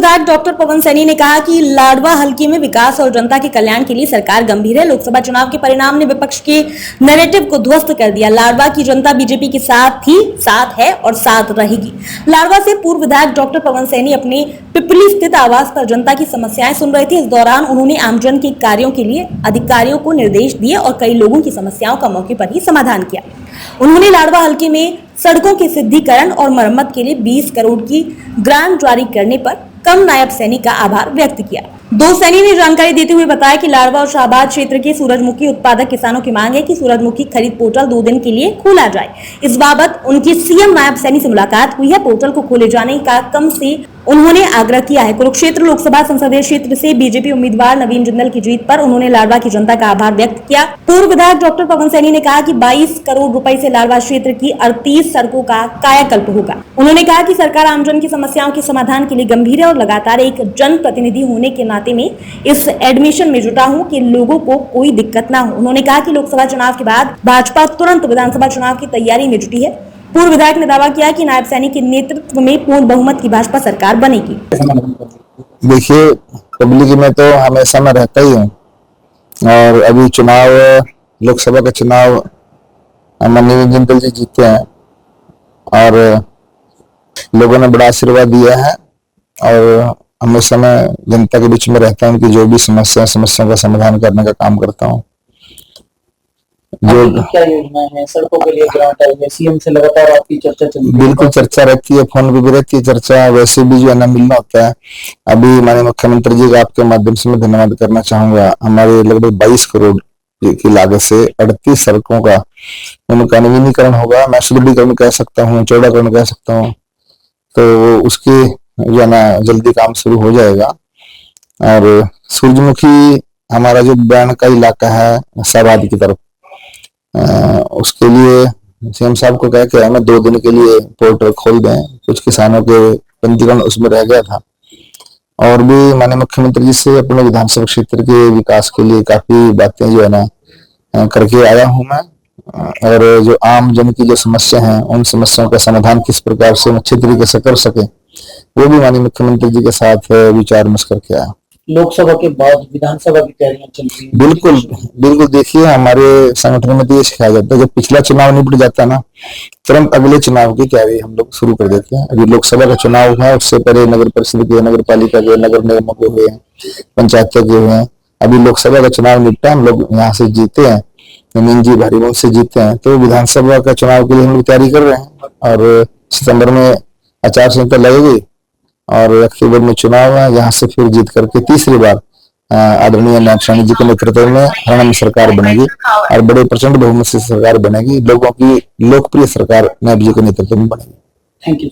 विधायक डॉक्टर पवन सैनी ने कहा कि लाडवा हलके में विकास और जनता के कल्याण के लिए सरकार गंभीर है। लोकसभा चुनाव के परिणाम ने विपक्ष के नैरेटिव को ध्वस्त कर दिया। लाडवा की जनता बीजेपी के साथ थी, साथ है और साथ रहेगी। लाडवा से पूर्व विधायक डॉक्टर पवन सैनी अपने पिपली स्थित आवास पर जनता की समस्याएं सुन रहे थे। इस दौरान उन्होंने आमजन के कार्यों के लिए अधिकारियों को निर्देश दिए और कई लोगों की समस्याओं का मौके पर ही समाधान किया। उन्होंने लाडवा हलके में सड़कों के सिद्धिकरण और मरम्मत के लिए 20 करोड़ की ग्रांट जारी करने पर कम नायब सैनी का आभार व्यक्त किया। दो सैनी ने जानकारी देते हुए बताया कि लाडवा और शाहबाद क्षेत्र के सूरजमुखी उत्पादक किसानों की मांग है कि सूरजमुखी खरीद पोर्टल 2 दिन के लिए खोला जाए। इस बाबत उनकी सीएम नायब सैनी से मुलाकात हुई है। पोर्टल को खोले जाने का कम से उन्होंने आग्रह किया है। कुरुक्षेत्र लोकसभा संसदीय क्षेत्र से बीजेपी उम्मीदवार नवीन जिंदल की जीत पर उन्होंने लाडवा की जनता का आभार व्यक्त किया। पूर्व विधायक डॉक्टर पवन सैनी ने कहा कि 22 करोड़ रुपए से लाडवा क्षेत्र की 38 सड़कों का कायाकल्प होगा। उन्होंने कहा कि सरकार आमजन की समस्याओं के समाधान के लिए गंभीर है और लगातार एक जनप्रतिनिधि होने के नाते में इस एडमिशन में जुटा हूं कि लोगों को कोई दिक्कत ना हो। उन्होंने कहा कि लोकसभा चुनाव के बाद भाजपा तुरंत विधानसभा चुनाव की तैयारी में जुटी है। पूर्व विधायक ने दावा किया कि नायब सैनी के नेतृत्व में पूर्ण बहुमत की भाजपा सरकार बनेगी। देखिए, पब्लिक में तो हमेशा मैं रहता ही हूँ और अभी चुनाव, लोकसभा का चुनाव नवीन जिंदल जी जीते हैं और लोगों ने बड़ा आशीर्वाद दिया है और हमेशा मैं जनता के बीच में रहता हूँ कि जो भी समस्या का समाधान करने का काम करता हूँ। जो क्या योजना है, सड़कों के लिए ग्रांट आई है, सीएम से लगातार आपकी चर्चा चल रही है? बिल्कुल चर्चा रहती है, फोन पे भी रहती है चर्चा, वैसे भी जो है ना मिलना होता है। अभी माननीय मुख्यमंत्री जी का आपके माध्यम से मैं धन्यवाद करना चाहूंगा। हमारे लगभग 22 करोड़ की लागत से 38 सड़कों का उनका नवीनीकरण होगा। मैं सुदृढ़ीकरण कह सकता हूँ, चौड़ाकरण कह सकता हूँ, तो उसके जो है ना जल्दी काम शुरू हो जाएगा। और सूरजमुखी हमारा जो बैंड का इलाका है शाहबाद की तरफ, उसके लिए सीएम साहब को कह के हमें 2 दिन के लिए पोर्टल खोल दें। कुछ किसानों के पंजीकरण उसमें रह गया था और भी माननीय मुख्यमंत्री जी से अपने विधानसभा क्षेत्र के विकास के लिए काफी बातें जो है ना करके आया हूं मैं। और जो आम जन की जो समस्या है, उन समस्याओं का समाधान किस प्रकार से अच्छे तरीके से कर सके, वो भी माननीय मुख्यमंत्री जी के साथ विचार विमर्श करके आया। लोकसभा के बाद विधानसभा की तैयारियां चल रही है? बिल्कुल बिल्कुल। देखिए, हमारे संगठन में तो ये सिखाया जाता है, जब पिछला चुनाव निपट जाता ना, तुरंत अगले चुनाव की तैयारी हम लोग शुरू कर देते हैं। अभी लोकसभा का चुनाव है, उससे पहले नगर परिषद के, नगर पालिका के, नगर निगमों के हुए हैं, पंचायतों के हुए हैं। अभी लोकसभा का चुनाव निपटा, हम लोग यहाँ से जीते हैं, नवीन जी भारी मत से जीते हैं, तो विधानसभा का चुनाव के लिए हम लोग तैयारी कर रहे हैं। और सितंबर में आचार संहिता लगेगी और अक्टूबर में चुनाव है, यहाँ से फिर जीत करके तीसरी बार आदरणीय नायब सैनी जी के नेतृत्व में हरियाणा में सरकार बनेगी और बड़े प्रचंड बहुमत से सरकार बनेगी। लोगों की लोकप्रिय सरकार नायब जी के नेतृत्व में बनेगी। Thank you.